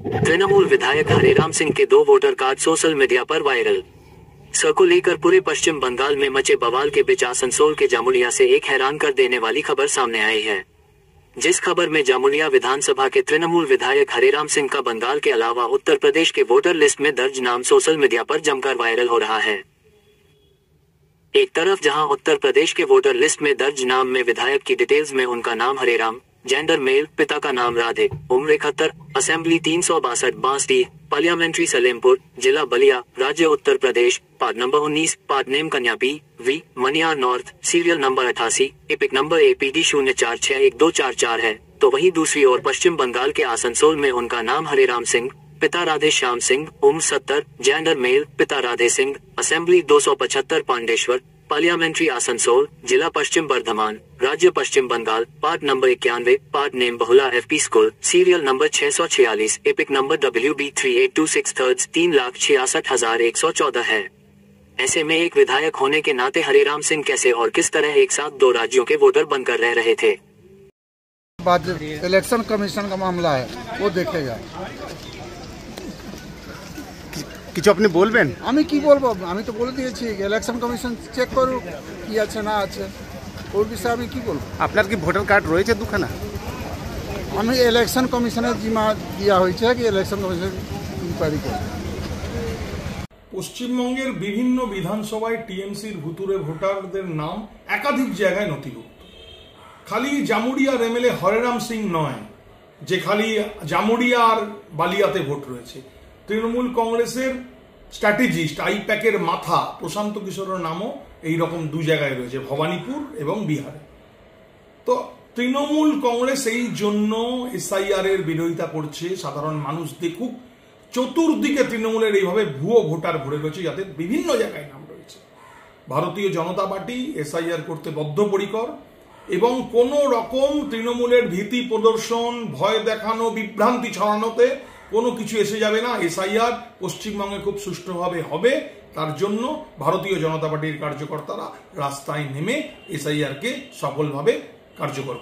तृणमूल विधायक हरेराम सिंह के 2 voter card social media पर वायरल। को लेकर पूरे पश्चिम बंगाल में मचे बवाल के बीच आसनसोल के जामुलिया से एक हैरान कर देने वाली खबर सामने आई है, जिस खबर में जामुलिया विधानसभा के तृणमूल विधायक हरेराम सिंह का बंगाल के अलावा उत्तर प्रदेश के वोटर लिस्ट में दर्ज नाम सोशल मीडिया पर जमकर वायरल हो रहा है। एक तरफ जहां उत्तर प्रदेश के वोटर लिस्ट में दर्ज नाम में विधायक की डिटेल्स में उनका नाम हरेराम, जेंडर मेल, पिता का नाम राधे, उम्र 71, असेंबली 362 बांसडी, पार्लियामेंट्री सलेमपुर, जिला बलिया, राज्य Uttar Pradesh, part number 19, part name Kanya V Maniyar north, serial number 88, EPIC number APD 04611244 है, तो वहीं दूसरी ओर पश्चिम बंगाल के आसनसोल में उनका नाम हरेराम सिंह, पिता राधे श्याम सिंह, उम्र 70, जेंडर मेल, पिता राधे सिंह, असेंबली 275 पांडेश्वर, पार्लियामेंट्री आसनसोल, जिला पश्चिम बर्धमान, राज्य Paschim Bangal, part number 91, part name Bahula FP school, serial number 646, EPIC number WB 3826 3,66,114 है। ऐसे में एक विधायक होने के नाते हरेराम सिंह कैसे और किस तरह एक साथ 2 राज्यों के वोटर बनकर रह रहे थे। बाद इलेक्शन कमीशन का मामला है, वो देखेगा। কিছু আপনি বলবেন? আমি কি বলবো, আমি তো বলে দিয়েছি ইলেকশন কমিশন চেক করুক কি আছে না আছে, ওর বিষয়ে আমি কি বলবো। আপনার কি ভোটার কার্ড রয়েছে দুখানা? আমি ইলেকশন কমিশনের জিম্মা দেওয়া হয়েছে কি ইলেকশন কমিশন ইনকোয়ারি করবে। পশ্চিমবঙ্গের বিভিন্ন বিধানসভায় টিএমসির ভুতুরে ভোটারদের নাম একাধিক জায়গায় নথিভুক্ত। খালি জামুরিয়ার MLA হরেরাম সিং নয় যে খালি জামুরিয়া আর বালিয়াতে ভোট রয়েছে। তৃণমূল কংগ্রেসের স্ট্র্যাটেজিস্ট আইপ্যাকের মাথা প্রশান্ত কিশোরের নামও এইরকম 2 জায়গায় রয়েছে, ভবানীপুর এবং বিহারে। তো তৃণমূল কংগ্রেস এই জন্য SIR এর বিরোধিতা করছে, সাধারণ মানুষ দেখুক চতুর্দিকে তৃণমূলের এইভাবে ভুয়ো ভোটার ভরে রয়েছে, যাতে বিভিন্ন জায়গায় নাম রয়েছে। ভারতীয় জনতা পার্টি SIR করতে বদ্ধপরিকর এবং কোনো রকম তৃণমূলের ভীতি প্রদর্শন, ভয় দেখানো, বিভ্রান্তি ছড়ানোতে কোনো কিছু এসে যাবে না। SIR পশ্চিমবঙ্গে খুব সুষ্ঠুভাবে হবে, তার জন্য ভারতীয় জনতা পার্টির কার্যকর্তারা রাস্তায় নেমে SIR কে সফলভাবে কার্যকর